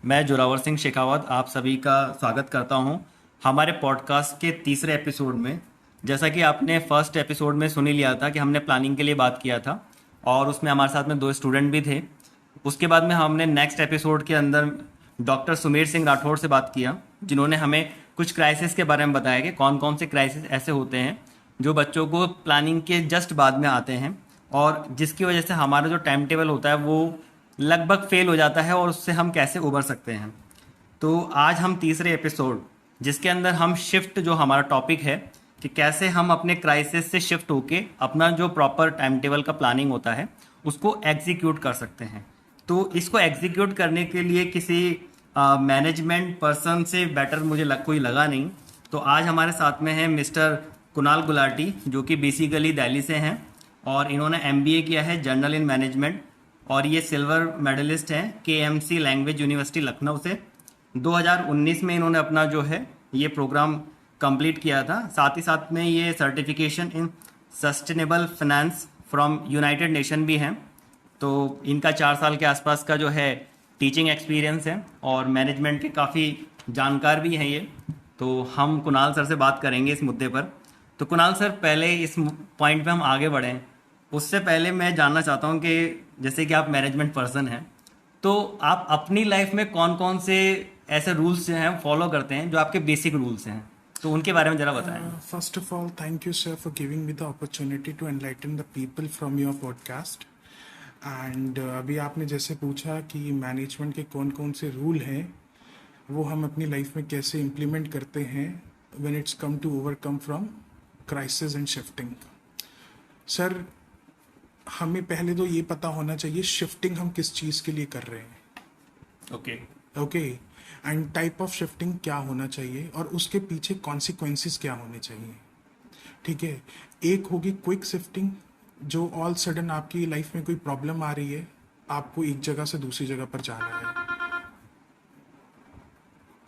मैं जोरावर सिंह शेखावत आप सभी का स्वागत करता हूं हमारे पॉडकास्ट के तीसरे एपिसोड में। जैसा कि आपने फर्स्ट एपिसोड में सुन ही लिया था कि हमने प्लानिंग के लिए बात किया था और उसमें हमारे साथ में दो स्टूडेंट भी थे। उसके बाद में हमने नेक्स्ट एपिसोड के अंदर डॉक्टर सुमेर सिंह राठौर से बात किया, जिन्होंने हमें कुछ क्राइसिस के बारे में बताया कि कौन कौन से क्राइसिस ऐसे होते हैं जो बच्चों को प्लानिंग के जस्ट बाद में आते हैं और जिसकी वजह से हमारा जो टाइम टेबल होता है वो लगभग फेल हो जाता है और उससे हम कैसे उबर सकते हैं। तो आज हम तीसरे एपिसोड, जिसके अंदर हम शिफ्ट, जो हमारा टॉपिक है कि कैसे हम अपने क्राइसिस से शिफ्ट होके अपना जो प्रॉपर टाइम टेबल का प्लानिंग होता है उसको एग्जीक्यूट कर सकते हैं। तो इसको एग्जीक्यूट करने के लिए किसी मैनेजमेंट पर्सन से बेटर मुझे कोई लगा नहीं। तो आज हमारे साथ में है मिस्टर कुणाल गुलाटी, जो कि बेसिकली दिल्ली से हैं और इन्होंने एमबीए किया है जर्नल इन मैनेजमेंट और ये सिल्वर मेडलिस्ट हैं केएमसी लैंग्वेज यूनिवर्सिटी लखनऊ से। 2019 में इन्होंने अपना जो है ये प्रोग्राम कंप्लीट किया था। साथ ही साथ में ये certification in sustainable finance from United nation भी हैं। तो इनका 4 साल के आसपास का जो है टीचिंग एक्सपीरियंस है और मैनेजमेंट के काफ़ी जानकार भी हैं ये। तो हम कुणाल सर से बात करेंगे इस मुद्दे पर। तो कुणाल सर, पहले इस पॉइंट पे हम आगे बढ़ें उससे पहले मैं जानना चाहता हूँ कि जैसे कि आप मैनेजमेंट पर्सन हैं, तो आप अपनी लाइफ में कौन कौन से ऐसे रूल्स जो हैं फॉलो करते हैं जो आपके बेसिक रूल्स हैं, तो उनके बारे में ज़रा बताएं। First of all, thank you, sir, for giving me the opportunity to enlighten the people from your podcast. And अभी आपने जैसे पूछा कि मैनेजमेंट के कौन कौन से रूल हैं वो हम अपनी लाइफ में कैसे इम्प्लीमेंट करते हैं when it's come to overcome from crisis and shifting. Sir, हमें पहले तो ये पता होना चाहिए शिफ्टिंग हम किस चीज़ के लिए कर रहे हैं। Okay. Okay. And type of shifting क्या होना चाहिए और उसके पीछे कॉन्सिक्वेंसेस क्या होने चाहिए। ठीक है। एक होगी क्विक शिफ्टिंग, जो ऑल सडन आपकी लाइफ में कोई प्रॉब्लम आ रही है, आपको एक जगह से दूसरी जगह पर जाना है।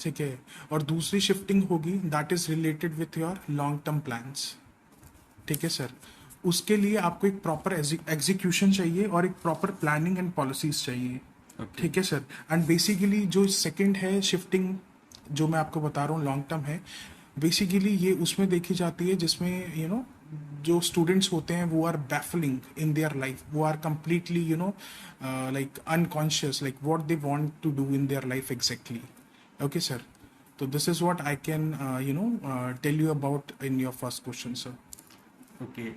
ठीक है। और दूसरी शिफ्टिंग होगी that is related with your long term plans. ठीक है सर। उसके लिए आपको एक प्रॉपर एग्जीक्यूशन चाहिए और एक प्रॉपर प्लानिंग एंड पॉलिसीज चाहिए। ओके। ठीक है सर। एंड बेसिकली जो सेकंड है शिफ्टिंग, जो मैं आपको बता रहा हूँ लॉन्ग टर्म है, बेसिकली ये उसमें देखी जाती है जिसमें जो स्टूडेंट्स होते हैं वो are baffling in their life, वो are completely like unconscious like what they want to do in their life exactly. Okay sir. तो this is what I can tell you about in your first question sir. Okay.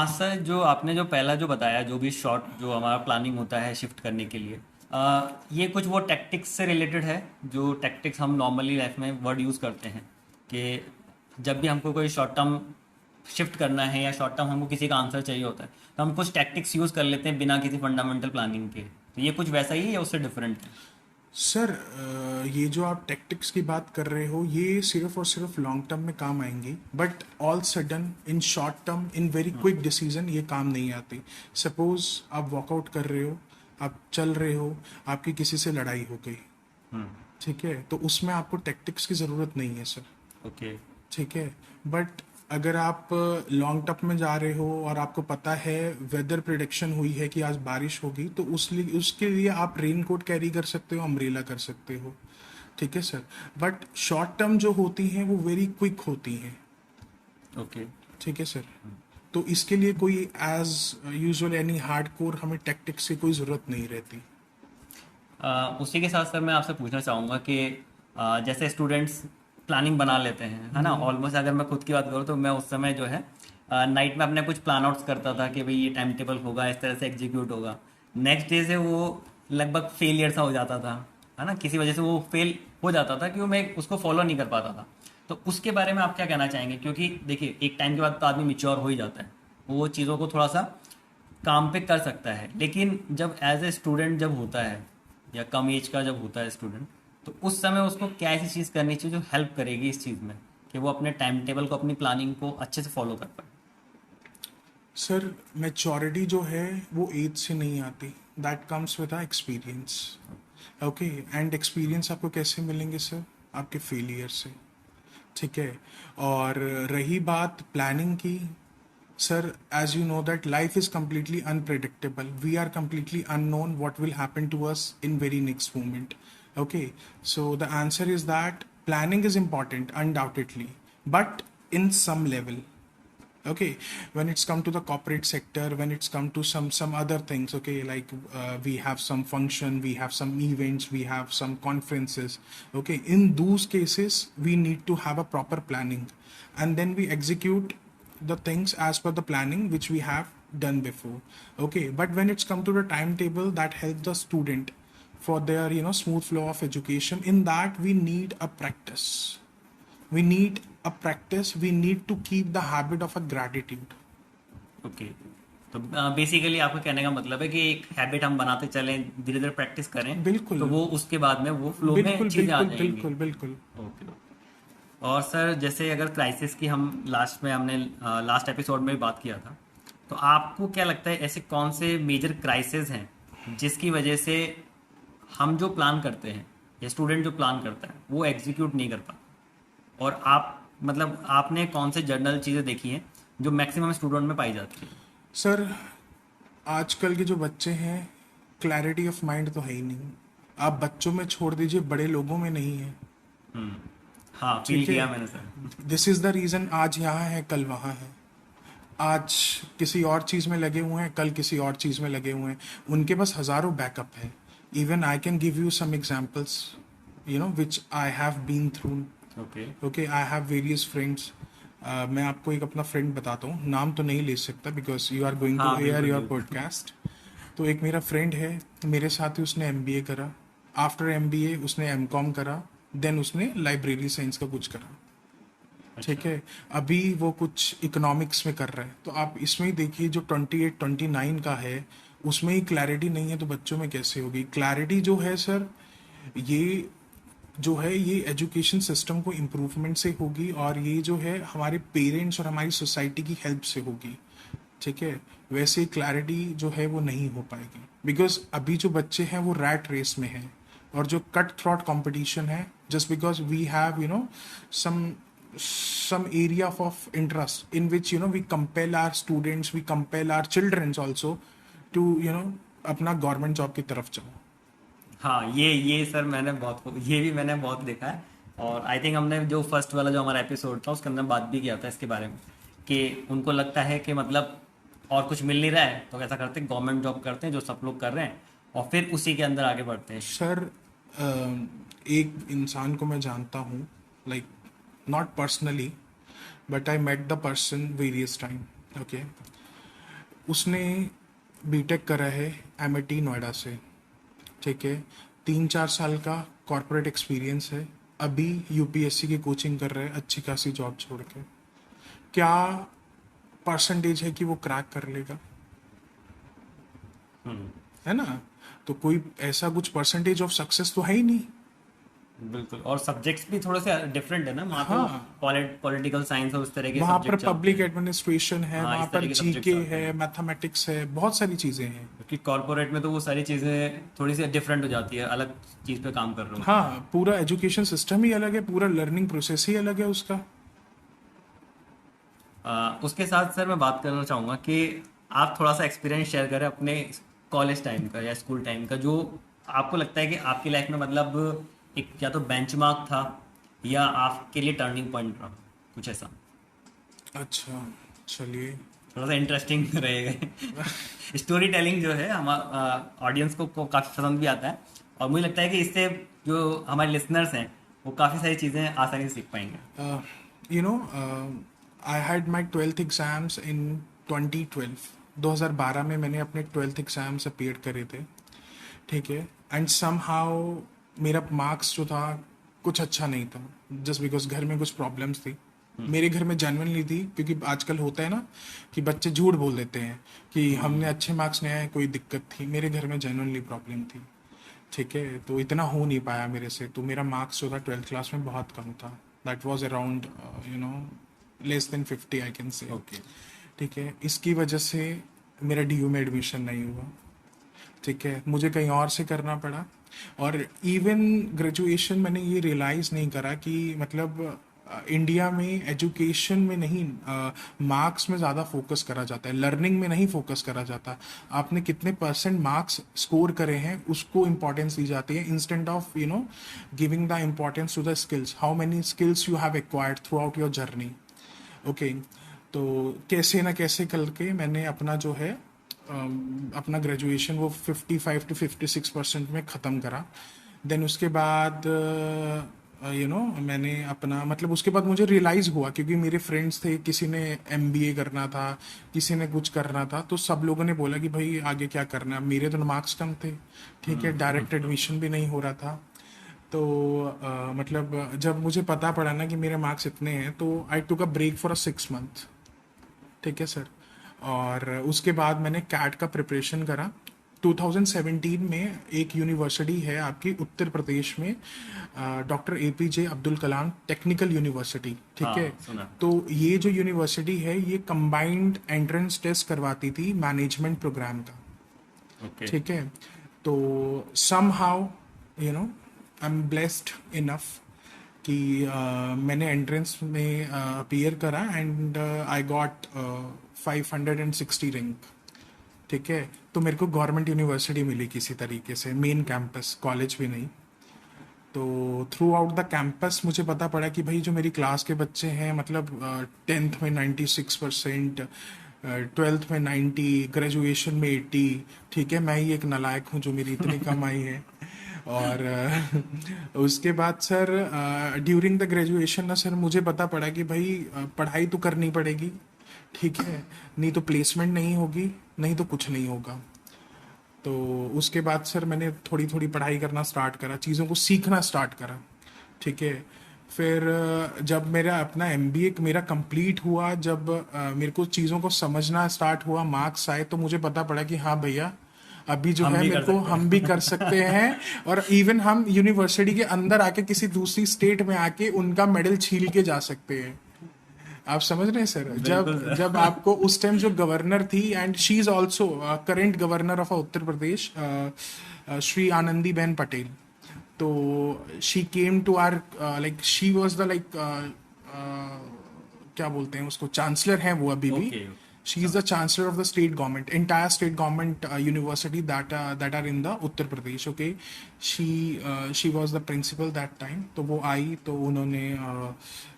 Sir, जो आपने जो पहला जो बताया, जो भी short जो हमारा प्लानिंग होता है शिफ्ट करने के लिए, ये कुछ वो टैक्टिक्स से रिलेटेड है जो टैक्टिक्स हम नॉर्मली लाइफ में वर्ड यूज़ करते हैं कि जब भी हमको कोई शॉर्ट टर्म शिफ्ट करना है या शॉर्ट टर्म हमको किसी का आंसर चाहिए होता है तो हम कुछ टैक्टिक्स यूज़ कर लेते हैं बिना किसी फंडामेंटल प्लानिंग के। तो ये कुछ वैसा ही है या उससे डिफरेंट है? सर, ये जो आप टैक्टिक्स की बात कर रहे हो ये सिर्फ और सिर्फ लॉन्ग टर्म में काम आएंगी, but all sudden in short term in very quick decision ये काम नहीं आती। सपोज आप वॉकआउट कर रहे हो, आप चल रहे हो, आपकी किसी से लड़ाई हो गई, ठीक है, तो उसमें आपको टैक्टिक्स की ज़रूरत नहीं है सर। ओके। ठीक है। बट अगर आप लॉन्ग टर्म में जा रहे हो और आपको पता है वेदर प्रिडिक्शन हुई है कि आज बारिश होगी, तो उसके लिए आप रेन कोट कैरी कर सकते हो, अम्ब्रेला कर सकते हो। ठीक है सर। बट शॉर्ट टर्म जो होती हैं वो वेरी क्विक होती हैं। ओके। ठीक है सर। तो इसके लिए कोई as usual any hardcore हमें टैक्टिक्स की कोई ज़रूरत नहीं रहती। उसी के साथ सर मैं आपसे पूछना चाहूँगा कि जैसे स्टूडेंट्स प्लानिंग बना लेते हैं, है ना, ऑलमोस्ट अगर मैं खुद की बात करूँ तो मैं उस समय जो है नाइट में अपने कुछ प्लान आउट्स करता था कि भाई ये टाइम टेबल होगा, इस तरह से एग्जीक्यूट होगा। नेक्स्ट डे से वो लगभग फेलियर सा हो जाता था, है ना, किसी वजह से वो फेल हो जाता था कि वो मैं उसको फॉलो नहीं कर पाता था। तो उसके बारे में आप क्या कहना चाहेंगे? क्योंकि देखिए, एक टाइम के बाद तो आदमी मिच्योर हो ही जाता है, वो चीज़ों को थोड़ा सा काम पे कर सकता है, लेकिन जब एज ए स्टूडेंट जब होता है या कम एज का जब होता है स्टूडेंट, तो उस समय उसको क्या ऐसी चीज़ करनी चाहिए जो हेल्प करेगी इस चीज़ में कि वो अपने टाइम टेबल को, अपनी प्लानिंग को अच्छे से फॉलो कर पाए? सर, मैच्योरिटी जो है वो एज से नहीं आती, that comes with experience. Okay. And experience आपको कैसे मिलेंगे सर? आपके फेलियर से। ठीक है। और रही बात प्लानिंग की, sir, as you know that life is completely unpredictable. We are completely unknown what will happen to us in very next moment. Okay, so the answer is that planning is important, undoubtedly, but in some level. Okay, when it's come to the corporate sector, when it's come to some other things, okay, like we have some function, we have some events, we have some conferences. Okay, in those cases we need to have a proper planning, and then we execute the things as per the planning which we have done before. Okay, but when it's come to the timetable that helps the student for their smooth flow of education, in that we need a practice. We need a practice, we need to keep the habit of a gratitude. Okay, तो basically आपका कहने का मतलब है कि एक habit हम बनाते चलें, धीरे धीरे प्रैक्टिस करें, बिल्कुल तो वो उसके बाद में वो फ्लो में बिल्कुल चीज़ें आ बिल्कुल जाएंगी। बिल्कुल बिल्कुल। ओके। और सर जैसे अगर क्राइसिस की हम लास्ट में हमने लास्ट एपिसोड में भी बात किया था, तो आपको क्या लगता है ऐसे कौन से मेजर क्राइसिस हैं जिसकी वजह से हम जो प्लान करते हैं या स्टूडेंट जो प्लान करता है वो एग्जीक्यूट नहीं कर पाता, और आप मतलब आपने कौन से जर्नल चीज़ें देखी हैं जो मैक्सिमम स्टूडेंट में पाई जाती है? सर, आजकल के जो बच्चे हैं, क्लैरिटी ऑफ माइंड तो है ही नहीं। आप बच्चों में छोड़ दीजिए, बड़े लोगों में नहीं है। हाँ, फील ठीक किया है, मैंने sir. This is the reason आज यहाँ है कल वहाँ है। आज किसी और चीज में लगे हुए हैं, कल किसी और चीज में लगे हुए हैं। उनके पास हजारों बैकअप है। Even I can give you some examples which I have been through. Okay. Okay, I have various friends. मैं आपको एक अपना फ्रेंड बताता हूँ, नाम तो नहीं ले सकता बिकॉज यू आर गोइंग हाँ, टू एयर बिल्कुल योर बिल्कुल। पॉडकास्ट। तो एक मेरा फ्रेंड है, मेरे साथ ही उसने एमबीए करा। आफ्टर एमबीए उसने एमकॉम करा, देन उसने लाइब्रेरी साइंस का कुछ करा। ठीक है, अभी वो कुछ इकोनॉमिक्स में कर रहा है। तो आप इसमें ही देखिए, जो 28 29 का है उसमें ही क्लैरिटी नहीं है, तो बच्चों में कैसे होगी क्लैरिटी? जो है सर, ये जो है ये एजुकेशन सिस्टम को इम्प्रूवमेंट से होगी, और ये जो है हमारे पेरेंट्स और हमारी सोसाइटी की हेल्प से होगी। ठीक है, वैसे क्लैरिटी जो है वो नहीं हो पाएगी, बिकॉज अभी जो बच्चे हैं वो रैट रेस में हैं, और जो कट थ्रॉट कंपटीशन है, just because we have some area of interest in which we compel our students, we compel our children also to अपना गवर्नमेंट जॉब की तरफ जाओ। हाँ, ये सर ये भी मैंने बहुत देखा है। और आई थिंक हमने जो फर्स्ट वाला जो हमारा एपिसोड था उसके अंदर बात भी किया था इसके बारे में, कि उनको लगता है कि मतलब और कुछ मिल नहीं रहा है तो ऐसा करते हैं गवर्नमेंट जॉब करते हैं जो सब लोग कर रहे हैं, और फिर उसी के अंदर आगे बढ़ते हैं। सर, एक इंसान को मैं जानता हूँ, like not personally, but I met the person various time. Okay, उसने बीटेक करा है एमआईटी नोएडा से। ठीक है, 3-4 साल का कॉर्पोरेट एक्सपीरियंस है। अभी यूपीएससी की कोचिंग कर रहा है, अच्छी खासी जॉब छोड़ के। क्या परसेंटेज है कि वो क्रैक कर लेगा? है ना? तो कोई ऐसा कुछ परसेंटेज ऑफ सक्सेस तो है ही नहीं। बिल्कुल, और सब्जेक्ट्स भी थोड़े से डिफरेंट है ना वहाँ। हाँ, तो पॉलिटिकल साइंस और उस तरह के वहाँ पर सब्जेक्ट पब्लिक एडमिनिस्ट्रेशन है, हाँ, वहाँ इस पर तरह के जीके सब्जेक्ट्स आते है, हैं। मैथमेटिक्स है, बहुत सारी चीजें हैं। क्योंकि कॉर्पोरेट में तो वो सारी चीज़ें थोड़ी सी डिफरेंट हो जाती है, अलग चीज़ पे काम कर रहे हो। हाँ, पूरा एजुकेशन सिस्टम ही अलग है, पूरा लर्निंग प्रोसेस ही अलग है उसका। उसके साथ सर मैं बात करना चाहूँगा कि आप थोड़ा सा एक्सपीरियंस शेयर करें अपने कॉलेज टाइम का या स्कूल टाइम का, जो आपको लगता है कि आपकी लाइफ में मतलब एक या तो बेंचमार्क था या आपके लिए टर्निंग पॉइंट रहा, कुछ ऐसा। अच्छा, चलिए। थोड़ा सा इंटरेस्टिंग रहेगा। स्टोरी टेलिंग जो है हमारा ऑडियंस को काफ़ी पसंद भी आता है, और मुझे लगता है कि इससे जो हमारे लिसनर्स हैं वो काफ़ी सारी चीज़ें आसानी से सीख पाएंगे। You know, I had my 12th exams इन 2012। 2012 में मैंने अपने 12th एग्जाम्स अपीयर करे थे। ठीक है, एंड सम हाउ मेरा मार्क्स जो था कुछ अच्छा नहीं था, जस्ट बिकॉज घर में कुछ प्रॉब्लम्स थी। मेरे घर में जेन्युइनली थी, क्योंकि आजकल होता है ना कि बच्चे झूठ बोल देते हैं कि हमने अच्छे मार्क्स नहीं आए, कोई दिक्कत थी। मेरे घर में जेन्युइनली प्रॉब्लम थी। ठीक है, तो इतना हो नहीं पाया मेरे से। तो मेरा मार्क्स जो था 12th क्लास में बहुत कम था। That was around less than 50 I can say. Okay. ठीक है, इसकी वजह से मेरा डीयू में एडमिशन नहीं हुआ। ठीक है, मुझे कहीं और से करना पड़ा। और इवन ग्रेजुएशन मैंने ये रियलाइज़ नहीं करा कि मतलब इंडिया में एजुकेशन में नहीं, मार्क्स में ज़्यादा फोकस करा जाता है, लर्निंग में नहीं फोकस करा जाता। आपने कितने परसेंट मार्क्स स्कोर करे हैं उसको इम्पोर्टेंस दी जाती है, instant of giving the importance to the skills, how many skills you have acquired throughout your journey. Okay, तो कैसे ना कैसे करके मैंने अपना जो है अपना ग्रेजुएशन वो 55 to 56% में ख़त्म करा। देन उसके बाद मैंने अपना मतलब उसके बाद मुझे रियलाइज़ हुआ, क्योंकि मेरे फ्रेंड्स थे, किसी ने एमबीए करना था, किसी ने कुछ करना था, तो सब लोगों ने बोला कि भाई आगे क्या करना है। मेरे तो मार्क्स कम थे, ठीक है, डायरेक्ट एडमिशन भी नहीं हो रहा था। तो मतलब जब मुझे पता पड़ा ना कि मेरे मार्क्स इतने हैं, तो I took a break for a 6 month. ठीक है सर। और उसके बाद मैंने कैट का प्रिपरेशन करा। 2017 में एक यूनिवर्सिटी है आपकी उत्तर प्रदेश में, doctor APJ Abdul Kalam technical university, ठीक हाँ, है। सुना। तो ये जो यूनिवर्सिटी है ये कंबाइंड एंट्रेंस टेस्ट करवाती थी मैनेजमेंट प्रोग्राम का, ओके। ठीक है। तो somehow I am blessed enough कि मैंने एंट्रेंस में अपीयर करा एंड आई गॉट 560 रैंक, ठीक है। तो मेरे को गवर्नमेंट यूनिवर्सिटी मिली किसी तरीके से, मेन कैंपस, कॉलेज भी नहीं। तो थ्रू आउट द कैंपस मुझे पता पड़ा कि भाई जो मेरी क्लास के बच्चे हैं, मतलब 10th में 96%, 12th में 90, ग्रेजुएशन में 80, ठीक है, मैं ही एक नालायक हूँ जो मेरी इतनी कम आई है। और उसके बाद सर ड्यूरिंग द ग्रेजुएशन ना सर मुझे पता पड़ा कि भाई पढ़ाई तो करनी पड़ेगी, ठीक है, नहीं तो प्लेसमेंट नहीं होगी, नहीं तो कुछ नहीं होगा। तो उसके बाद सर मैंने थोड़ी थोड़ी पढ़ाई करना स्टार्ट करा, चीज़ों को सीखना स्टार्ट करा, ठीक है। फिर जब मेरा अपना एमबीए मेरा कंप्लीट हुआ, जब मेरे को चीज़ों को समझना स्टार्ट हुआ, मार्क्स आए, तो मुझे पता पड़ा कि हाँ भैया अभी जो हम है भी मेरे कर को सकते हम हैं। भी कर सकते हैं। और इवन हम यूनिवर्सिटी के अंदर आके किसी दूसरी स्टेट में आके उनका मेडल छील के जा सकते हैं। आप समझ रहे हैं सर। जब बिल्कुल जब सर। आपको उस टाइम जो गवर्नर थी, and she is also current governor of Uttar Pradesh, Shri Anandi Ben Patel. तो she came to are like she was the like क्या बोलते हैं उसको, चांसलर हैं वो अभी भी। Okay. She is the chancellor of the state government, entire state government university that are in the Uttar Pradesh. Okay, she was the principal that time. तो वो आई, तो उन्होंने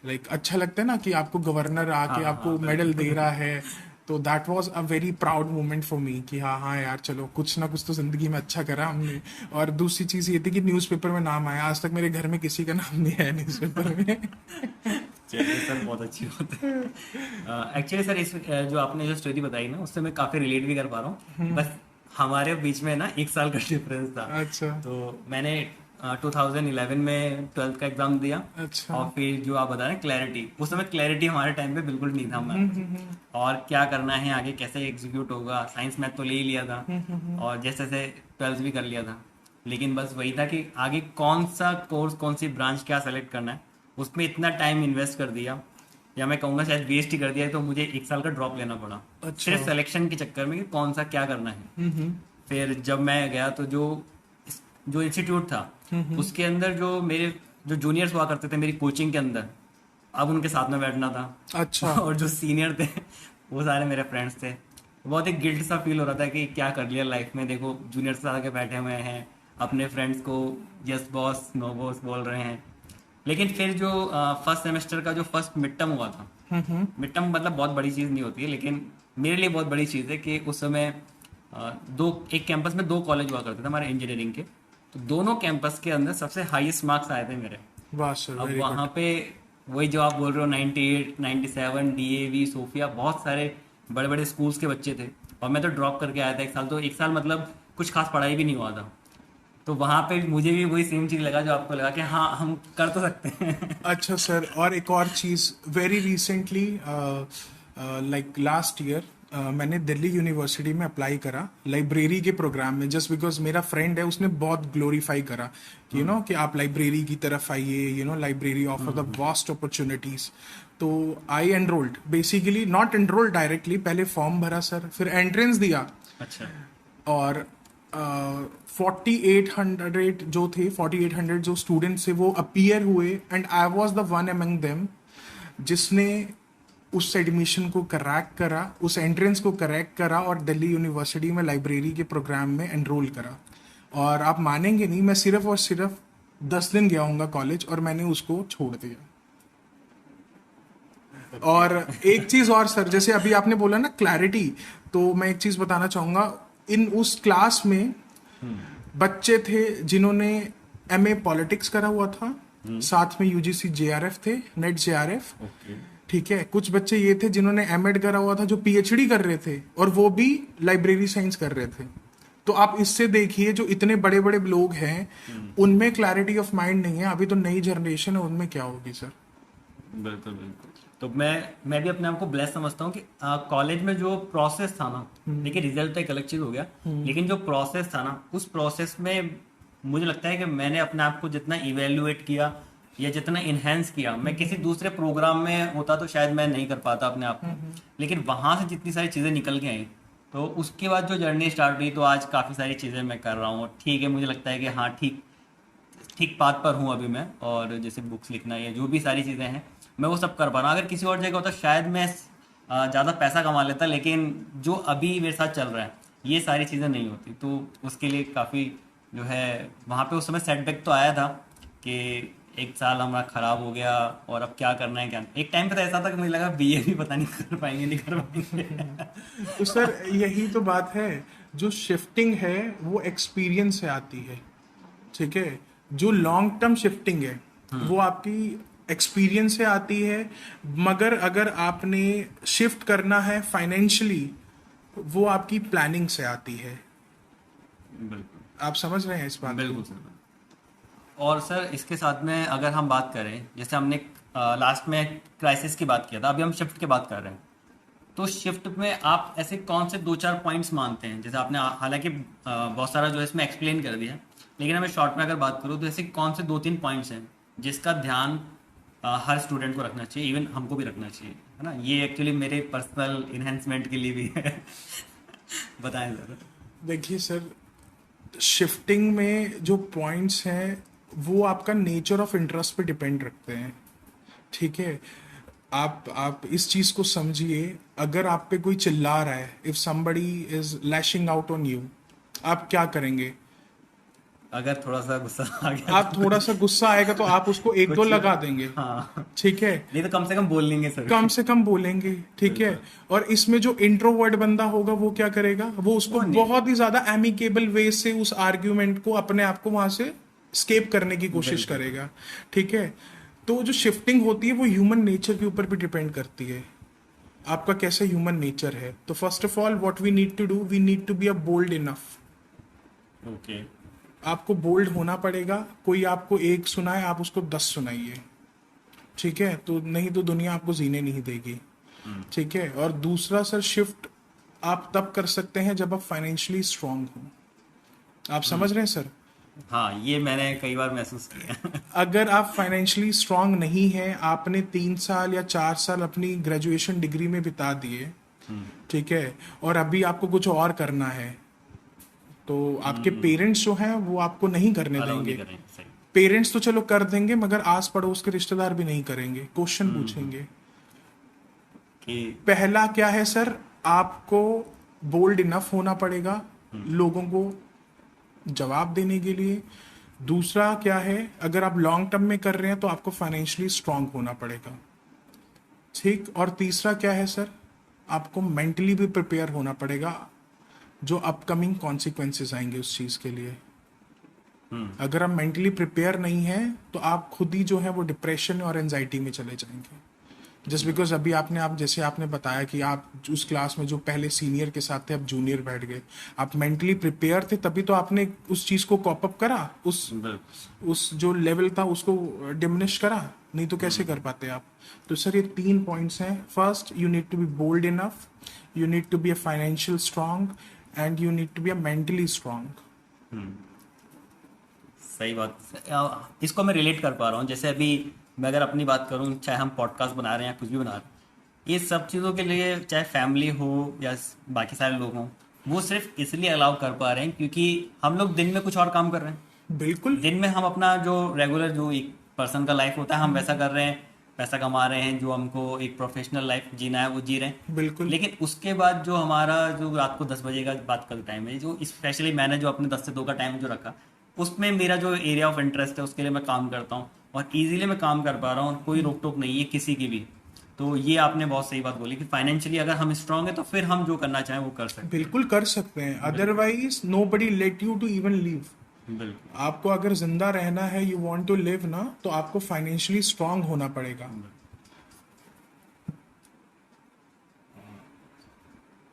लाइक अच्छा लगता है ना कि आपको गवर्नर हाँ आके हाँ आपको हाँ, मेडल दे बिल्कुल। रहा है। तो that was a very proud moment for me कि हाँ हाँ यार, चलो कुछ ना कुछ तो जिंदगी में अच्छा करा हमने। और दूसरी चीज ये थी कि न्यूज़पेपर में नाम आया। आज तक मेरे घर में किसी का नाम नहीं आया न्यूज़पेपर में। चलिए सर, बहुत अच्छी बात है। एक्चुअली सर, इस जो आपने जो स्टोरी बताई ना, उससे मैं काफ़ी रिलेट भी कर पा रहा हूँ। बस हमारे बीच में ना 1 साल का डिफरेंस था। अच्छा तो मैंने 2011 में 12th का एग्ज़ाम दिया। अच्छा। और फिर जो आप बता रहे हैं क्लैरिटी, उस समय क्लैरिटी हमारे टाइम पे बिल्कुल नहीं था हमारे पास। और क्या करना है आगे, कैसे एग्जीक्यूट होगा, साइंस मैथ तो ले ही लिया था और जैसे जैसे 12th भी कर लिया था। लेकिन बस वही था कि आगे कौन सा कोर्स, कौन सी ब्रांच, क्या सेलेक्ट करना है, उसमें इतना टाइम इन्वेस्ट कर दिया, या मैं कहूँगा शायद वेस्ट ही कर दिया। तो मुझे 1 साल का ड्रॉप लेना पड़ा अच्छा। सिर्फ सिलेक्शन के चक्कर में कि कौन सा क्या करना है। फिर जब मैं गया तो जो जो इंस्टीट्यूट था उसके अंदर जो मेरे जो जूनियर्स हुआ करते थे मेरी कोचिंग के अंदर, अब उनके साथ में बैठना अच्छा। था। और जो सीनियर थे वो सारे मेरे फ्रेंड्स थे। बहुत एक गिल्ट सा फील हो रहा था कि क्या कर लिया लाइफ में, देखो जूनियर से आके बैठे हुए हैं, अपने फ्रेंड्स को यस बॉस नो बॉस बोल रहे हैं। लेकिन फिर जो फर्स्ट सेमेस्टर का जो फर्स्ट मिड टर्म हुआ था, मिड टर्म मतलब बहुत बड़ी चीज़ नहीं होती है, लेकिन मेरे लिए बहुत बड़ी चीज़ है कि उस समय एक कैंपस में 2 कॉलेज हुआ करते थे हमारे इंजीनियरिंग के। तो दोनों कैंपस के अंदर सबसे हाईएस्ट मार्क्स आए थे मेरे। वाह सर, अब वेरी गुड। वहाँ पे वही जो आप बोल रहे हो 98 97 डीएवी सोफिया, बहुत सारे बड़े बड़े स्कूल्स के बच्चे थे। और मैं तो ड्रॉप करके आया था 1 साल। तो 1 साल मतलब कुछ खास पढ़ाई भी नहीं हुआ था। तो वहाँ पे मुझे भी वही सेम चीज़ लगा जो आपको लगा कि हाँ हम कर तो सकते हैं। अच्छा सर, और एक और चीज़, very recently like last year मैंने दिल्ली यूनिवर्सिटी में अप्लाई करा लाइब्रेरी के प्रोग्राम में, जस्ट बिकॉज मेरा फ्रेंड है उसने बहुत ग्लोरीफाई करा कि कि आप लाइब्रेरी की तरफ आइए, library offer the vast opportunities. तो I enrolled, basically not enrolled directly, पहले फॉर्म भरा सर, फिर एंट्रेंस दिया। अच्छा। और 4800 जो थे, 4800 जो स्टूडेंट्स थे वो अपीयर हुए, and I was the one among them जिसने उस एडमिशन को क्रैक करा, उस एंट्रेंस को क्रैक करा और दिल्ली यूनिवर्सिटी में लाइब्रेरी के प्रोग्राम में एनरोल करा। और आप मानेंगे नहीं, मैं सिर्फ और सिर्फ 10 दिन गया हूँगा कॉलेज और मैंने उसको छोड़ दिया। और एक चीज और सर, जैसे अभी आपने बोला ना क्लैरिटी, तो मैं एक चीज बताना चाहूंगा। इन उस क्लास में बच्चे थे जिन्होंने एमए पॉलिटिक्स करा हुआ था, साथ में यूजीसी जेआरएफ थे, नेट जेआरएफ। ठीक है, कुछ बच्चे ये थे जिन्होंने एमएड करा हुआ था, जो पीएचडी कर रहे थे और वो भी लाइब्रेरी साइंस कर रहे थे। तो आप इससे देखिए, जो इतने बड़े बड़े लोग हैं उनमें क्लैरिटी ऑफ माइंड नहीं है। अभी तो नई जनरेशन है, उनमें क्या होगी सर? बिल्कुल बिल्कुल। तो मैं भी अपने आप को ब्लेस समझता हूँ कि कॉलेज में जो प्रोसेस था ना, देखिए रिजल्ट तो एक अलग चीज हो गया, लेकिन जो प्रोसेस था ना, उस प्रोसेस में मुझे लगता है कि मैंने अपने आप को जितना इवेल्युएट किया या जितना इन्हेंस किया, मैं किसी दूसरे प्रोग्राम में होता तो शायद मैं नहीं कर पाता अपने आप को। लेकिन वहां से जितनी सारी चीजें निकल के आई, तो उसके बाद जो जर्नी स्टार्ट हुई, तो आज काफी सारी चीजें मैं कर रहा हूँ। और ठीक है, मुझे लगता है कि हाँ, ठीक ठीक पाथ पर हूँ अभी मैं। और जैसे बुक्स लिखना या जो भी सारी चीज़ें हैं, मैं वो सब कर पा रहा हूँ। अगर किसी और जगह होता शायद मैं ज़्यादा पैसा कमा लेता, लेकिन जो अभी मेरे साथ चल रहा है ये सारी चीज़ें नहीं होती। तो उसके लिए काफ़ी जो है वहाँ पे उस समय सेटबैक तो आया था कि एक साल हमारा ख़राब हो गया और अब क्या करना है क्या। एक टाइम पे तो ऐसा था कि मुझे लगा बीए भी पता नहीं कर पाएंगे नहीं कर पाएंगे। तो सर यही तो बात है, जो शिफ्टिंग है वो एक्सपीरियंस से आती है। ठीक है, जो लॉन्ग टर्म शिफ्टिंग है वो आपकी एक्सपीरियंस से आती है। मगर अगर आपने शिफ्ट करना है फाइनेंशियली, वो आपकी प्लानिंग से आती है। बिल्कुल, आप समझ रहे हैं इस बात को? बिल्कुल सर। और सर इसके साथ में अगर हम बात करें, जैसे हमने लास्ट में क्राइसिस की बात किया था, अभी हम शिफ्ट की बात कर रहे हैं। तो शिफ्ट में आप ऐसे कौन से दो चार पॉइंट्स मानते हैं, जैसे आपने हालांकि बहुत सारा जो है इसमें एक्सप्लेन कर दिया है, लेकिन हमें शॉर्ट में अगर बात करूँ तो ऐसे कौन से 2-3 पॉइंट्स हैं जिसका ध्यान हर स्टूडेंट को रखना चाहिए, इवन हमको भी रखना चाहिए, है ना? ये एक्चुअली मेरे पर्सनल इन्हेंसमेंट के लिए भी है। बताएं सर। देखिए सर, शिफ्टिंग में जो पॉइंट्स हैं वो आपका नेचर ऑफ इंटरेस्ट पे डिपेंड रखते हैं। ठीक है, आप इस चीज को समझिए। अगर आप पे कोई चिल्ला रहा है, if somebody is lashing out on you, आप क्या करेंगे? अगर थोड़ा सा गुस्सा आ गया आप थोड़ा सा गुस्सा आएगा तो आप उसको एक दो कुछ लगा देंगे। हाँ, ठीक है, नहीं तो कम से कम बोल लेंगे सर। कम से कम बोलेंगे। ठीक है, और इसमें जो इंट्रोवर्ट बंदा होगा वो क्या करेगा? वो उसको वो नहीं। बहुत ही ज्यादा एमिकेबल वे से उस आर्ग्यूमेंट को, अपने आप को वहां से स्केप करने की कोशिश करेगा। ठीक है, तो जो शिफ्टिंग होती है वो ह्यूमन नेचर के ऊपर भी डिपेंड करती है, आपका कैसा ह्यूमन नेचर है। तो first of all what we need to do, we need to be a bold enough. Okay. आपको बोल्ड होना पड़ेगा। कोई आपको एक सुनाए, आप उसको 10 सुनाइए। ठीक है, तो नहीं तो दुनिया आपको जीने नहीं देगी। ठीक है, और दूसरा सर, शिफ्ट आप तब कर सकते हैं जब आप फाइनेंशियली स्ट्रांग हो। आप समझ रहे हैं सर? हाँ, ये मैंने कई बार महसूस किया। अगर आप फाइनेंशियली स्ट्रांग नहीं हैं, आपने 3 साल या 4 साल अपनी ग्रेजुएशन डिग्री में बिता दिए, ठीक है, और अभी आपको कुछ और करना है, तो आपके पेरेंट्स जो हैं वो आपको नहीं करने Allow देंगे। नहीं करेंगे, सही। पेरेंट्स तो चलो कर देंगे, मगर आस पड़ोस के रिश्तेदार भी नहीं करेंगे, क्वेश्चन पूछेंगे। कि पहला क्या है सर, आपको बोल्ड इनफ होना पड़ेगा लोगों को जवाब देने के लिए। दूसरा क्या है, अगर आप लॉन्ग टर्म में कर रहे हैं तो आपको फाइनेंशियली स्ट्रांग होना पड़ेगा। ठीक, और तीसरा क्या है सर, आपको मेंटली भी प्रिपेयर होना पड़ेगा, जो अपकमिंग कॉन्सिक्वेंसेस आएंगे उस चीज के लिए। अगर आप मेंटली प्रिपेयर नहीं है तो आप खुद ही जो है वो डिप्रेशन और एंजाइटी में चले जाएंगे। जस्ट बिकॉज अभी आप जैसे आपने बताया कि आप उस क्लास में जो पहले सीनियर के साथ थे, अब जूनियर बैठ गए, आप मेंटली प्रिपेयर थे तभी तो आपने उस चीज को कॉप अप करा, उस जो लेवल था उसको डिमिनिश करा, नहीं तो कैसे कर पाते आप? तो सर ये 3 पॉइंट्स हैं। First, you need to be bold enough, you need to be a financial strong, and you need to be a mentally strong. सही बात। इसको मैं रिलेट कर पा रहा हूँ। जैसे अभी मैं अगर अपनी बात करूँ, चाहे हम पॉडकास्ट बना रहे हैं या कुछ भी बना रहे हैं, ये सब चीज़ों के लिए चाहे फैमिली हो या बाकी सारे लोग हों, वो सिर्फ इसलिए अलाउ कर पा रहे हैं क्योंकि हम लोग दिन में कुछ और काम कर रहे हैं। बिल्कुल। दिन में हम अपना जो रेगुलर जो एक पर्सन का लाइफ होता है हम वैसा कर रहे हैं, पैसा कमा रहे हैं, जो हमको एक प्रोफेशनल लाइफ जीना है वो जी रहे हैं। बिल्कुल। लेकिन उसके बाद जो हमारा जो रात को 10 बजे का बात का टाइम है, जो स्पेशली मैंने जो अपने 10 से 2 का टाइम जो रखा, उसमें मेरा जो एरिया ऑफ इंटरेस्ट है उसके लिए मैं काम करता हूँ, और इजीली मैं काम कर पा रहा हूँ, कोई रोक टोक नहीं है किसी की भी। तो ये आपने बहुत सही बात बोली कि फाइनेंशियली अगर हम स्ट्रांग है तो फिर हम जो करना चाहें वो कर सकते बिल्कुल कर सकते हैं, otherwise nobody let you to even leave. हैं। बिल्कुल। आपको अगर जिंदा रहना है, यू वांट टू लिव ना, तो आपको फाइनेंशियली स्ट्रांग होना पड़ेगा।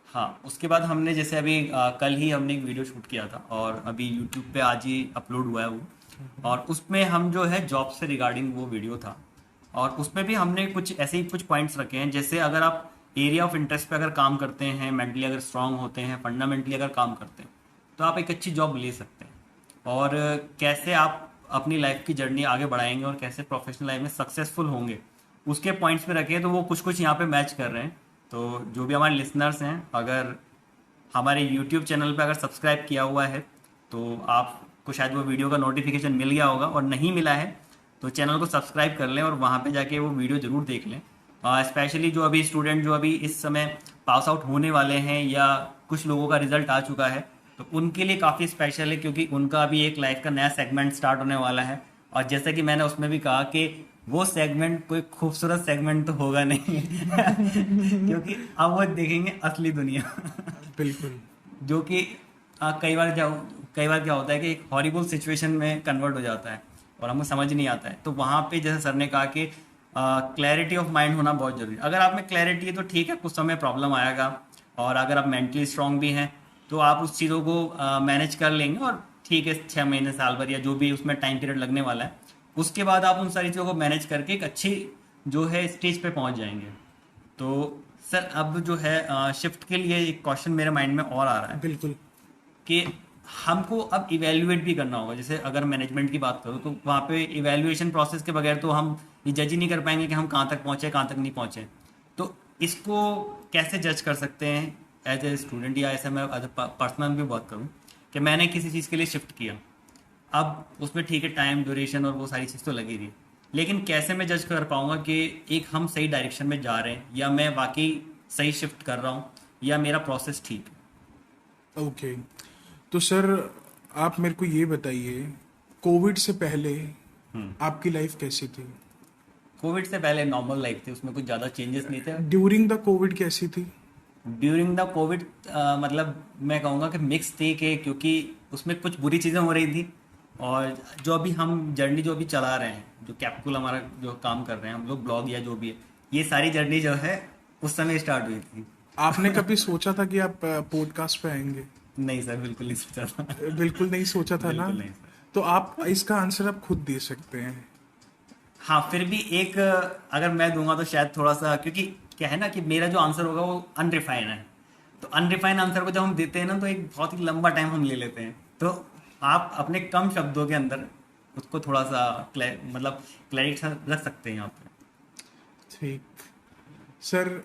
हाँ, उसके बाद हमने जैसे अभी कल ही हमने एक वीडियो शूट किया था, और अभी यूट्यूब पे आज ही अपलोड हुआ है वो। और उसमें हम जो है जॉब से रिगार्डिंग वो वीडियो था, और उसमें भी हमने कुछ ऐसे ही कुछ पॉइंट्स रखे हैं, जैसे अगर आप एरिया ऑफ इंटरेस्ट पे अगर काम करते हैं, मेंटली अगर स्ट्रांग होते हैं, फंडामेंटली अगर काम करते हैं, तो आप एक अच्छी जॉब ले सकते हैं। और कैसे आप अपनी लाइफ की जर्नी आगे बढ़ाएंगे और कैसे प्रोफेशनल लाइफ में सक्सेसफुल होंगे, उसके पॉइंट्स पे रखे हैं। तो वो कुछ कुछ यहाँ पे मैच कर रहे हैं। तो जो भी हमारे लिसनर्स हैं, अगर हमारे यूट्यूब चैनल पे अगर सब्सक्राइब किया हुआ है तो आपको शायद वो वीडियो का नोटिफिकेशन मिल गया होगा, और नहीं मिला है तो चैनल को सब्सक्राइब कर लें और वहाँ पे जाके वो वीडियो ज़रूर देख लें। स्पेशली जो अभी स्टूडेंट जो अभी इस समय पास आउट होने वाले हैं, या कुछ लोगों का रिजल्ट आ चुका है, तो उनके लिए काफ़ी स्पेशल है, क्योंकि उनका अभी एक लाइफ का नया सेगमेंट स्टार्ट होने वाला है। और जैसे कि मैंने उसमें भी कहा कि वो सेगमेंट कोई खूबसूरत सेगमेंट तो होगा नहीं क्योंकि अब वो देखेंगे असली दुनिया बिल्कुल। जो कि कई बार क्या होता है कि एक हॉरिबल सिचुएशन में कन्वर्ट हो जाता है और हमें समझ नहीं आता है। तो वहाँ पे जैसे सर ने कहा कि क्लैरिटी ऑफ माइंड होना बहुत जरूरी है। अगर आप में क्लैरिटी है तो ठीक है, कुछ समय प्रॉब्लम आएगा, और अगर आप मेंटली स्ट्रांग भी हैं तो आप उस चीज़ों को मैनेज कर लेंगे, और ठीक है 6 महीने साल भर या जो भी उसमें टाइम पीरियड लगने वाला है, उसके बाद आप उन सारी चीज़ों को मैनेज करके एक अच्छी जो है स्टेज पे पहुंच जाएंगे। तो सर अब जो है शिफ्ट के लिए एक क्वेश्चन मेरे माइंड में और आ रहा है बिल्कुल। कि हमको अब इवेल्युएट भी करना होगा। जैसे अगर मैनेजमेंट की बात करूँ तो वहाँ पे इवेल्युएशन प्रोसेस के बगैर तो हम ये जज ही नहीं कर पाएंगे कि हम कहाँ तक पहुँचे कहाँ तक नहीं पहुँचे। तो इसको कैसे जज कर सकते हैं एज ए स्टूडेंट, या ऐसे मैं एज ए पर्सनल भी बात करूँ कि मैंने किसी चीज़ के लिए शिफ्ट किया, अब उसमें ठीक है टाइम ड्यूरेशन और वो सारी चीज़ तो लगी रही, लेकिन कैसे मैं जज कर पाऊंगा कि एक हम सही डायरेक्शन में जा रहे हैं, या मैं वाकई सही शिफ्ट कर रहा हूँ, या मेरा प्रोसेस ठीक है। ओके, तो सर आप मेरे को ये बताइए, कोविड से पहले आपकी लाइफ कैसी थी? कोविड से पहले नॉर्मल लाइफ थी, उसमें कुछ ज़्यादा चेंजेस नहीं थे। ड्यूरिंग द कोविड कैसी थी? ड्यूरिंग द कोविड मतलब मैं कहूँगा कि मिक्स थी, कि क्योंकि उसमें कुछ बुरी चीज़ें हो रही थी, और जो अभी हम जर्नी जो अभी चला रहे हैं, जो कैप्कुल हमारा जो काम कर रहे हैं हम लोग, ब्लॉग या जो भी है, ये सारी जर्नी जो है उस समय स्टार्ट हुई थी। आपने कभी सोचा था कि आप पॉडकास्ट पे आएंगे? नहीं सर, बिल्कुल नहीं सोचा था। बिल्कुल नहीं सोचा था ना? बिल्कुल नहीं सर। तो आप इसका आंसर आप खुद दे सकते हैं। हाँ, फिर भी एक अगर मैं दूंगा तो शायद थोड़ा सा, क्योंकि क्या है ना कि मेरा जो आंसर होगा वो अनरिफाइंड है। तो अनरिफाइंड आंसर को जब हम देते हैं ना, तो एक बहुत ही लंबा टाइम हम ले लेते हैं। तो आप अपने कम शब्दों के अंदर उसको थोड़ा सा मतलब क्लैरिटी रख सकते हैं यहाँ पे। ठीक। सर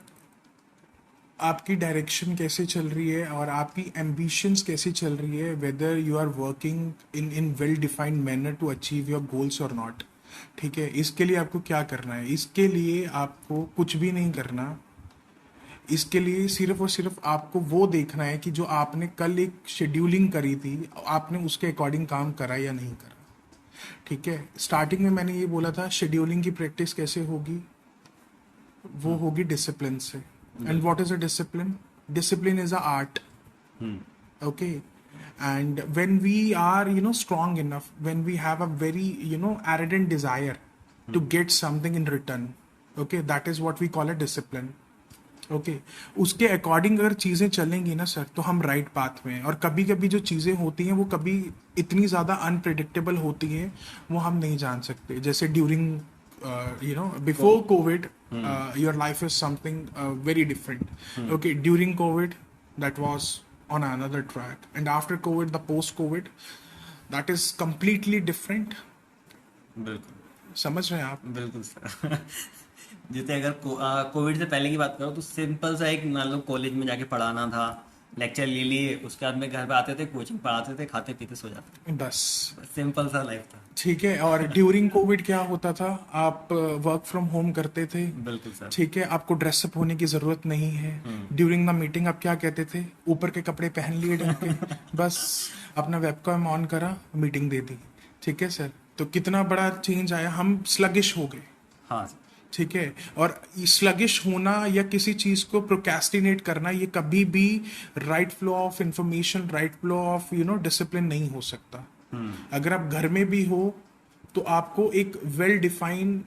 आपकी डायरेक्शन कैसे चल रही है और आपकी एम्बिशंस कैसी चल रही है, whether you are working in well defined manner to achieve your goals और नॉट? ठीक है, इसके लिए आपको क्या करना है? इसके लिए आपको कुछ भी नहीं करना। इसके लिए सिर्फ और सिर्फ आपको वो देखना है कि जो आपने कल एक शेड्यूलिंग करी थी, आपने उसके अकॉर्डिंग काम करा या नहीं करा। ठीक है, स्टार्टिंग में मैंने ये बोला था शेड्यूलिंग की प्रैक्टिस कैसे होगी, वो होगी डिसिप्लिन से। And what is a discipline? Discipline is a art. Okay, and when we are strong enough, when we have a very ardent desire to get something in return, okay, that is what we call a discipline. Okay, उसके according अगर चीज़ें चलेंगी ना sir, तो हम right path में हैं। और कभी कभी जो चीज़ें होती हैं वो कभी इतनी ज़्यादा अनप्रिडिक्टेबल होती हैं, वो हम नहीं जान सकते। जैसे during before Covid your life is something very different. Okay, during Covid that was on another track, and after covid, the post covid, that is completely different. बिल्कुल समझ रहे हैं आप? बिल्कुल सर। जैसे अगर कोविड से पहले की बात करो तो सिंपल सा एक मान लो कॉलेज में जाके पढ़ाना था, लेक्चर ले लिए, उसके बाद में घर पे आते थे, कोचिंग पढ़ाते थे, खाते पीते सो जाते बस। थे। सिंपल सा लाइफ था। ठीक है। और ड्यूरिंग कोविड क्या होता था, आप वर्क फ्रॉम होम करते थे। बिल्कुल सर। ठीक है, आपको ड्रेसअप होने की जरूरत नहीं है। ड्यूरिंग द मीटिंग आप क्या कहते थे, ऊपर के कपड़े पहन लिए ढंग के, बस अपना वेबकैम ऑन करा, मीटिंग दे दी। ठीक है सर, तो कितना बड़ा चेंज आया, हम स्लगिश हो गए। हाँ सर। ठीक है। और स्लगिश होना या किसी चीज को प्रोक्रेस्टिनेट करना, ये कभी भी right flow of information, right flow of discipline नहीं हो सकता। अगर आप घर में भी हो तो आपको एक वेल डिफाइंड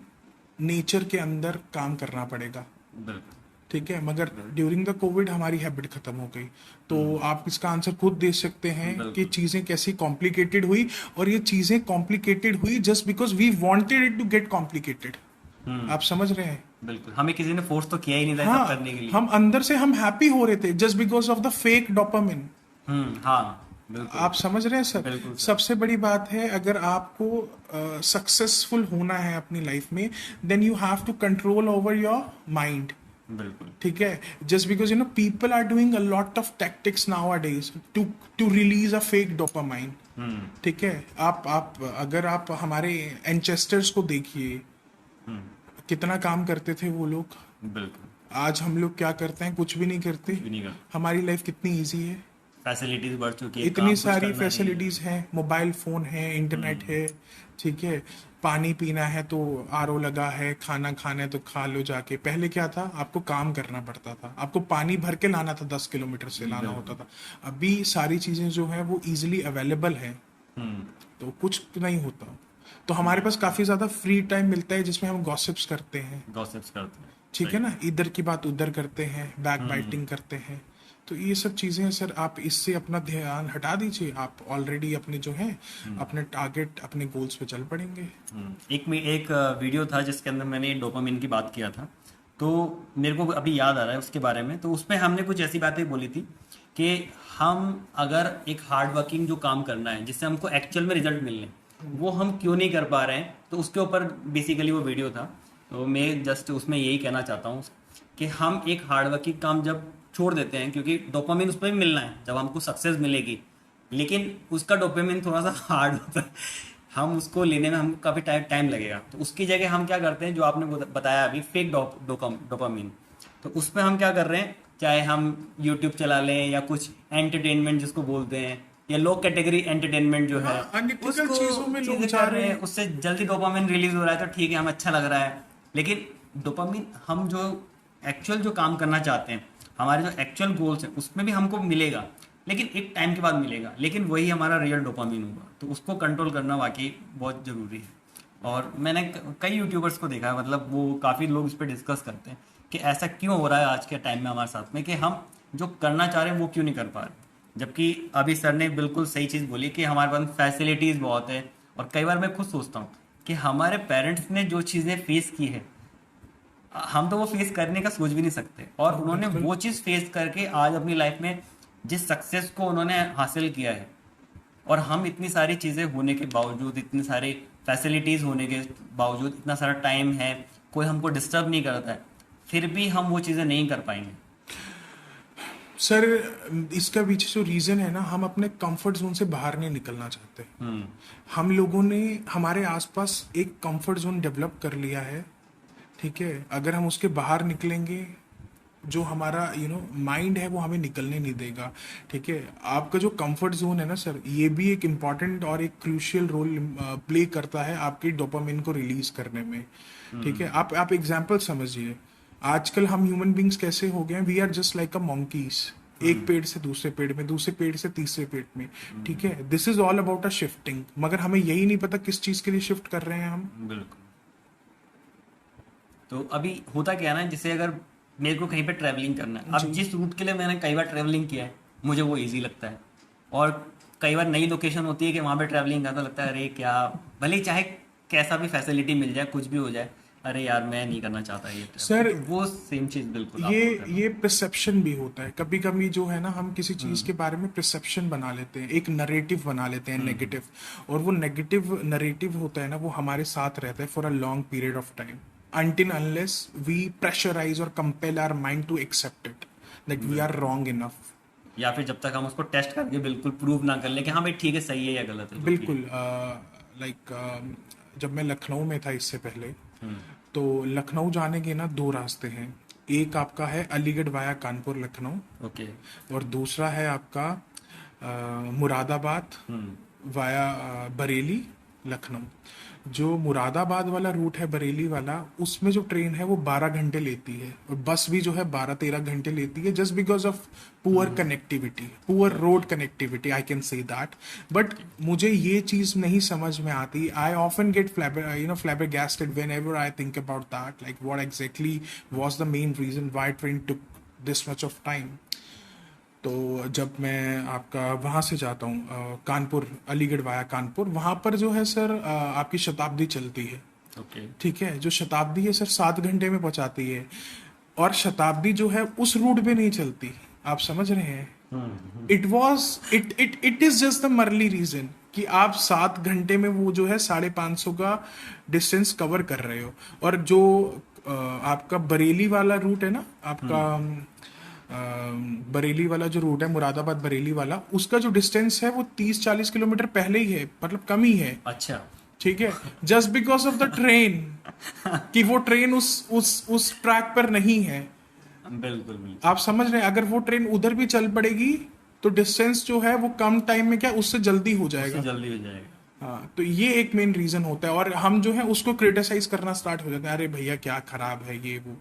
नेचर के अंदर काम करना पड़ेगा। बिल्कुल। ठीक है, मगर ड्यूरिंग द कोविड हमारी हैबिट खत्म हो गई। तो आप इसका आंसर खुद दे सकते हैं कि बिल्कुल। चीजें कैसी कॉम्प्लिकेटेड हुई, और ये चीजें कॉम्प्लिकेटेड हुई just because we wanted it to get complicated. आप समझ रहे हैं? बिल्कुल, हमें किसी ने फोर्स तो किया ही नहीं था हाँ, सब करने के लिए। हम अंदर से हम हैप्पी हो रहे थे just because of the fake dopamine. हाँ बिल्कुल। आप समझ रहे हैं सर? बिल्कुल सर। सबसे बड़ी बात है, अगर आपको सक्सेसफुल होना है अपनी लाइफ में, then you have to control over your mind. बिल्कुल। ठीक है, just because people are doing a lot of tactics nowadays to release a fake dopamine. ठीक है, आप अगर आप हमारे एंचेस्टर्स को देखिए, कितना काम करते थे वो लोग। बिल्कुल। आज हम लोग क्या करते हैं? कुछ भी नहीं करते। भी नहीं करते। हमारी लाइफ कितनी इजी है, फैसिलिटीज बढ़ चुकी है, काम इतनी कुछ सारी करना नहीं है। फैसिलिटीज हैं, मोबाइल फोन है, इंटरनेट है। ठीक है, पानी पीना है तो आरओ लगा है, खाना खाना है तो खा लो जाके। पहले क्या था, आपको काम करना पड़ता था, आपको पानी भर के लाना था, 10 किलोमीटर से लाना होता था। अभी सारी चीजें जो है वो इजीली अवेलेबल है, तो कुछ नहीं होता। तो हमारे पास काफी ज्यादा फ्री टाइम मिलता है जिसमें हम गॉसिप्स करते हैं। गॉसिप्स करते हैं। ठीक है ना, इधर की बात उधर करते हैं, बैक बाइटिंग करते हैं। तो ये सब चीजें सर, आप इससे अपना ध्यान हटा दीजिए, आप ऑलरेडी अपने जो है अपने टारगेट, अपने गोल्स पे चल पड़ेंगे। एक वीडियो था जिसके अंदर मैंने डोपामिन की बात किया था, तो मेरे को अभी याद आ रहा है उसके बारे में। तो उसमें हमने कुछ ऐसी बातें बोली थी कि हम अगर एक हार्ड वर्किंग जो काम करना है जिससे हमको एक्चुअल में रिजल्ट मिलने, वो हम क्यों नहीं कर पा रहे हैं। तो उसके ऊपर बेसिकली वो वीडियो था। तो मैं जस्ट उसमें यही कहना चाहता हूँ कि हम एक हार्ड वर्किंग काम जब छोड़ देते हैं, क्योंकि डोपामिन उस पर भी मिलना है जब हमको सक्सेस मिलेगी, लेकिन उसका डोपामिन थोड़ा सा हार्ड होता है, हम उसको लेने में हमको काफ़ी टाइम लगेगा। तो उसकी जगह हम क्या करते हैं, जो आपने बताया अभी फेक डोपामिन, तो उस पर हम क्या कर रहे हैं, चाहे हम यूट्यूब चला लें या कुछ एंटरटेनमेंट जिसको बोलते हैं, या लो कैटेगरी एंटरटेनमेंट जो है, अनएथिकल चीजों में लोग चीजें जा कर रहे रहे हैं। हैं, उससे जल्दी डोपामिन रिलीज हो रहा है, तो ठीक है, हम अच्छा लग रहा है। लेकिन डोपामिन हम जो एक्चुअल जो काम करना चाहते हैं, हमारे जो एक्चुअल गोल्स हैं, उसमें भी हमको मिलेगा, लेकिन एक टाइम के बाद मिलेगा, लेकिन वही हमारा रियल डोपामिन होगा। तो उसको कंट्रोल करना वाकई बहुत ज़रूरी है। और मैंने कई यूट्यूबर्स को देखा है, मतलब वो काफ़ी लोग इस पर डिस्कस करते हैं कि ऐसा क्यों हो रहा है आज के टाइम में हमारे साथ में, कि हम जो करना चाह रहे हैं वो क्यों नहीं कर पा रहे। जबकि अभी सर ने बिल्कुल सही चीज़ बोली कि हमारे पास फैसिलिटीज़ बहुत है। और कई बार मैं खुद सोचता हूँ कि हमारे पेरेंट्स ने जो चीज़ें फेस की है, हम तो वो फेस करने का सोच भी नहीं सकते, और उन्होंने बिल्कुल। वो चीज़ फेस करके आज अपनी लाइफ में जिस सक्सेस को उन्होंने हासिल किया है, और हम इतनी सारी चीज़ें होने के बावजूद, इतनी सारी फैसिलिटीज़ होने के बावजूद, इतना सारा टाइम है, कोई हमको डिस्टर्ब नहीं करता है, फिर भी हम वो चीज़ें नहीं कर पाएंगे। सर, इसका पीछे जो रीजन है ना, हम अपने कंफर्ट जोन से बाहर नहीं निकलना चाहते। हम लोगों ने हमारे आसपास एक कंफर्ट जोन डेवलप कर लिया है। ठीक है, अगर हम उसके बाहर निकलेंगे, जो हमारा माइंड है वो हमें निकलने नहीं देगा। ठीक है, आपका जो कंफर्ट जोन है ना सर, ये भी एक इम्पॉर्टेंट और एक क्रूशियल रोल प्ले करता है आपकी डोपामिन को रिलीज करने में। ठीक है, आप एग्जांपल समझिए, आजकल हम ह्यूमन बींग्स कैसे हो गए हैं, we are just like a monkeys, एक पेड़ से दूसरे पेड़ में, दूसरे पेड़ से तीसरे पेड़ में। ठीक है, this is all about a shifting, मगर हमें यही नहीं पता किस चीज के लिए शिफ्ट कर रहे हैं हम। बिल्कुल। तो अभी होता क्या है ना, जैसे अगर मेरे को कहीं पे ट्रैवलिंग करना है, अब जिस रूट के लिए मैंने कई बार ट्रैवलिंग किया है, मुझे वो इजी लगता है। और कई बार नई लोकेशन होती है कि वहाँ पे ट्रैवलिंग करता, लगता है अरे क्या, भले ही चाहे कैसा भी फैसिलिटी मिल जाए, कुछ भी हो जाए, अरे यार मैं नहीं करना चाहता ये सर, तो वो सेम चीज़ बिल्कुल ये आपको करना। ये परसेप्शन भी होता है कभी कभी, जो है ना, हम किसी चीज के बारे में परसेप्शन बना लेते हैं, एक नरेटिव बना लेते हैं नेगेटिव, और वो नेगेटिव नरेटिव होता है ना, वो हमारे साथ रहता है for a long period of time, until unless we pressurize or compel our mind to accept it that we are wrong enough. या फिर जब तक हम उसको टेस्ट करके बिल्कुल प्रूव ना कर ले कि हाँ भाई ठीक है, सही है या गलत है, जो भी है। बिल्कुल। जब मैं लखनऊ में था इससे पहले, तो लखनऊ जाने के ना दो रास्ते हैं। एक आपका है अलीगढ़ वाया कानपुर लखनऊ, ओके। और दूसरा है आपका मुरादाबाद वाया बरेली लखनऊ। जो मुरादाबाद वाला रूट है, बरेली वाला, उसमें जो ट्रेन है वो 12 घंटे लेती है, और बस भी जो है 12-13 घंटे लेती है, just because of poor connectivity, poor road connectivity, I can say that. But मुझे ये चीज नहीं समझ में आती। I often get flabbergasted whenever I think about that, like what exactly was the main reason why train took this much of time। तो जब मैं आपका वहाँ से जाता हूँ कानपुर, अलीगढ़ वाया कानपुर, वहाँ पर जो है सर आपकी शताब्दी चलती है। ओके। ठीक है, जो शताब्दी है सर 7 घंटे में पहुँचाती है, और शताब्दी जो है उस रूट पे नहीं चलती। आप समझ रहे हैं? It is just the merely reason कि आप 7 घंटे में वो जो है 550 का डिस्टेंस कवर कर रहे हो। और जो आपका बरेली वाला रूट है ना, आपका बरेली वाला जो रूट है, मुरादाबाद बरेली वाला, उसका जो डिस्टेंस है वो 30-40 किलोमीटर पहले ही है, मतलब कम ही है। अच्छा। ठीक है, just because of the train, कि वो ट्रेन उस ट्रैक पर नहीं है। बिल्कुल बिल्कुल। आप समझ रहे हैं? अगर वो ट्रेन उधर भी चल पड़ेगी तो डिस्टेंस जो है वो कम टाइम में क्या उससे जल्दी हो जाएगा। उससे जल्दी हो जाएगा। हाँ, तो ये एक मेन रीजन होता है, और हम जो है उसको क्रिटिसाइज करना स्टार्ट हो जाते हैं, अरे भैया क्या खराब है ये वो।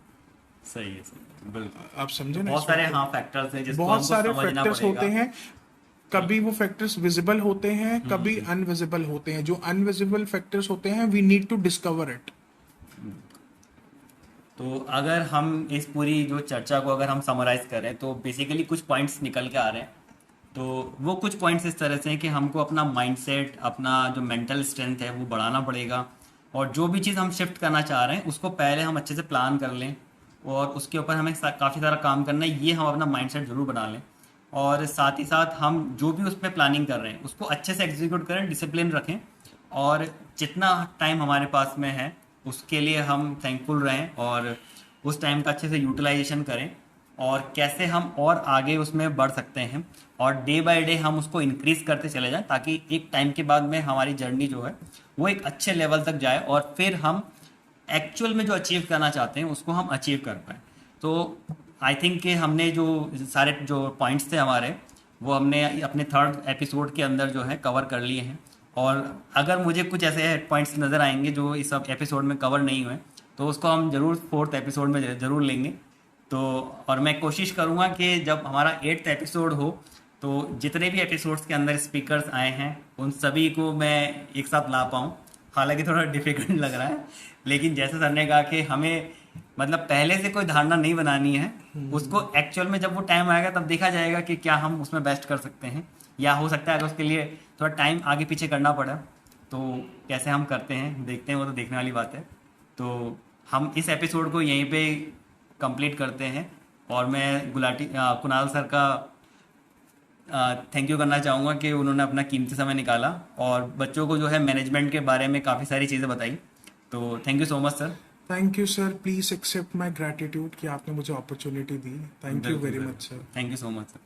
सही है, सही है, बिल्कुल। आप समझे ना? बहुत इस सारे बात को? हाँ फैक्टर्स हैं जिसको बहुत हमको सारे समझना फैक्टर्स पड़ेगा। होते हैं। कभी वो फैक्टर्स विजिबल होते हैं, कभी अनविजिबल होते हैं। जो अनविजिबल फैक्टर्स होते हैं, we need to discover it. तो अगर हम इस पूरी जो चर्चा को अगर हम समराइज करें तो बेसिकली कुछ पॉइंट्स निकल के आ रहे हैं। तो वो कुछ पॉइंट्स इस तरह से हैं कि हमको अपना माइंडसेट, अपना जो मेंटल स्ट्रेंथ है वो बढ़ाना पड़ेगा, और जो भी चीज़ हम शिफ्ट करना चाह रहे हैं उसको पहले हम अच्छे से प्लान कर लें, और उसके ऊपर हमें काफ़ी सारा काम करना है, ये हम अपना माइंडसेट ज़रूर बना लें। और साथ ही साथ हम जो भी उसमें प्लानिंग कर रहे हैं उसको अच्छे से एग्जीक्यूट करें, डिसिप्लिन रखें, और जितना टाइम हमारे पास में है उसके लिए हम थैंकफुल रहें, और उस टाइम का अच्छे से यूटिलाइजेशन करें, और कैसे हम और आगे उसमें बढ़ सकते हैं, और डे बाय डे हम उसको इंक्रीज करते चले जाएं, ताकि एक टाइम के बाद में हमारी जर्नी जो है वो एक अच्छे लेवल तक जाए, और फिर हम एक्चुअल में जो अचीव करना चाहते हैं उसको हम अचीव कर पाए। तो आई थिंक कि हमने जो सारे जो पॉइंट्स थे हमारे, वो हमने अपने 3rd एपिसोड के अंदर जो है कवर कर लिए हैं। और अगर मुझे कुछ ऐसे पॉइंट्स नज़र आएंगे जो इस सब एपिसोड में कवर नहीं हुए, तो उसको हम ज़रूर 4th एपिसोड में ज़रूर लेंगे। तो और मैं कोशिश करूँगा कि जब हमारा 8th एपिसोड हो तो जितने भी एपिसोड्स के अंदर स्पीकर्स आए हैं उन सभी को मैं एक साथ ला पाऊँ। हालांकि थोड़ा डिफिकल्ट लग रहा है, लेकिन जैसे सर ने कहा कि हमें मतलब पहले से कोई धारणा नहीं बनानी है, उसको एक्चुअल में जब वो टाइम आएगा तब देखा जाएगा कि क्या हम उसमें बेस्ट कर सकते हैं, या हो सकता है अगर उसके लिए थोड़ा टाइम आगे पीछे करना पड़ा तो कैसे हम करते हैं देखते हैं, वो तो देखने वाली बात है। तो हम इस एपिसोड को यहीं पे कंप्लीट करते हैं, और मैं कुणाल सर का थैंक यू करना चाहूँगा कि उन्होंने अपना कीमती समय निकाला और बच्चों को जो है मैनेजमेंट के बारे में काफ़ी सारी चीज़ें बताई। तो thank you so much sir. Thank you sir, please accept my gratitude कि आपने मुझे अपॉर्चुनिटी दी। Thank you very much sir. Thank you so much sir.